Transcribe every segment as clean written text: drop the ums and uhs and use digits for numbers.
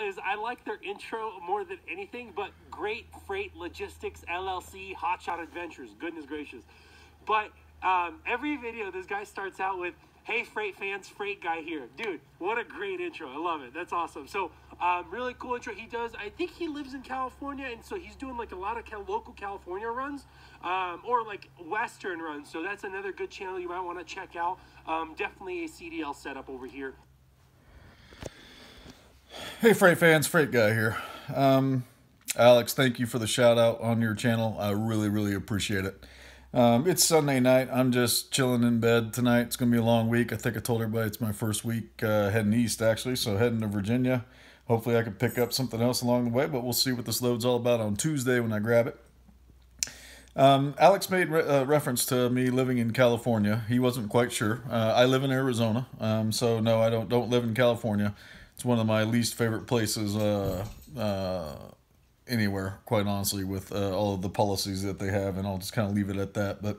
is I like their intro more than anything, but Great Freight Logistics LLC Hotshot Adventures. Goodness gracious. But every video, this guy starts out with, "Hey, freight fans, freight guy here." Dude, what a great intro. I love it. That's awesome. So really cool intro. He does, I think he lives in California, and so he's doing like a lot of local California runs or like Western runs. So that's another good channel you might want to check out. Definitely a CDL setup over here. Hey freight fans, freight guy here. Alex, thank you for the shout out on your channel. I really appreciate it. It's Sunday night. I'm just chilling in bed tonight. It's gonna be a long week. I think I told everybody it's my first week heading east actually, so heading to Virginia. Hopefully I can pick up something else along the way, but we'll see what this load's all about on Tuesday when I grab it. Alex made reference to me living in California. He wasn't quite sure. I live in Arizona, so no, I don't live in California. It's one of my least favorite places anywhere, quite honestly, with all of the policies that they have, and I'll just kind of leave it at that. But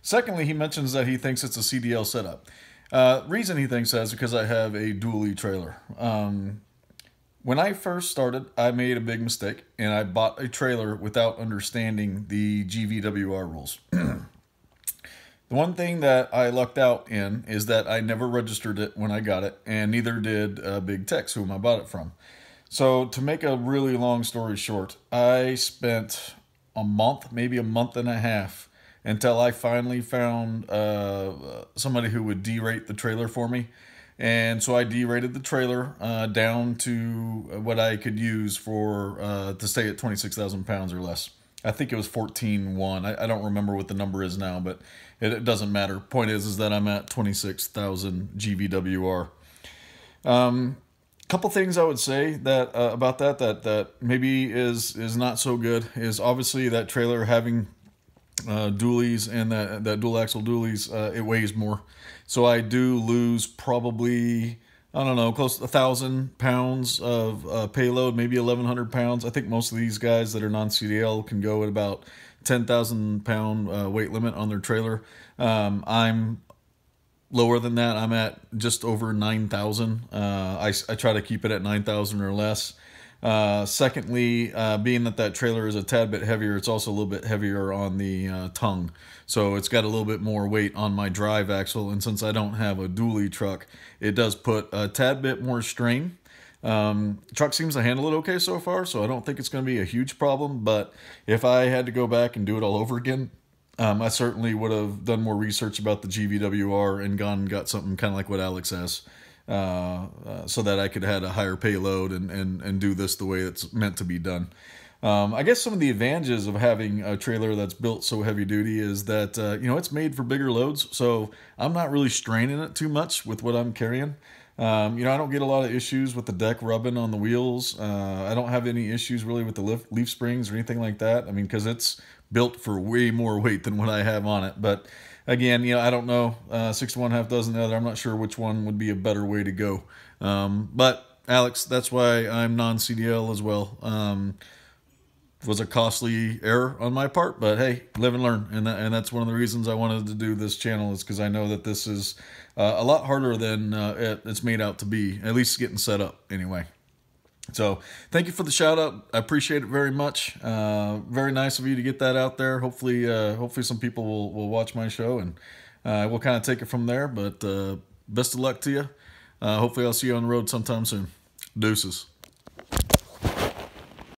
secondly, he mentions that he thinks it's a CDL setup. Reason he thinks that is because I have a dually trailer. When I first started, I made a big mistake, and I bought a trailer without understanding the GVWR rules. The one thing that I lucked out in is that I never registered it when I got it, and neither did Big Tex, whom I bought it from. So to make a really long story short, I spent a month, maybe a month and a half, until I finally found somebody who would derate the trailer for me. And so I derated the trailer down to what I could use for to stay at 26,000 pounds or less. I think it was 14.1. I don't remember what the number is now, but it doesn't matter. Point is that I'm at 26,000 GVWR. Couple things I would say that about that maybe is not so good is obviously that trailer having dualies and that dual axle dualies, it weighs more. So I do lose probably, I don't know, close to 1,000 pounds of payload, maybe 1,100 pounds. I think most of these guys that are non-CDL can go at about 10,000 pound weight limit on their trailer. I'm lower than that. I'm at just over 9,000. I try to keep it at 9,000 or less. Secondly, being that trailer is a tad bit heavier, it's also a little bit heavier on the tongue. So it's got a little bit more weight on my drive axle. And since I don't have a dually truck, it does put a tad bit more strain. Truck seems to handle it okay so far, so I don't think it's going to be a huge problem. But if I had to go back and do it all over again, I certainly would have done more research about the GVWR and gone and got something kind of like what Alex has, so that I could have had a higher payload and do this the way it's meant to be done. I guess some of the advantages of having a trailer that's built so heavy duty is that, you know, it's made for bigger loads, so I'm not really straining it too much with what I'm carrying. You know, I don't get a lot of issues with the deck rubbing on the wheels. I don't have any issues really with the leaf springs or anything like that. I mean, because it's built for way more weight than what I have on it. But again, you know, I don't know. 6 to 1, half dozen the other. I'm not sure which one would be a better way to go. But Alex, that's why I'm non-CDL as well. Was a costly error on my part, but hey, live and learn, and that's one of the reasons I wanted to do this channel, is because I know that this is a lot harder than it's made out to be, at least getting set up anyway. So thank you for the shout out. I appreciate it very much. Very nice of you to get that out there. Hopefully some people will watch my show, and we'll kind of take it from there. But best of luck to you. Hopefully I'll see you on the road sometime soon. Deuces.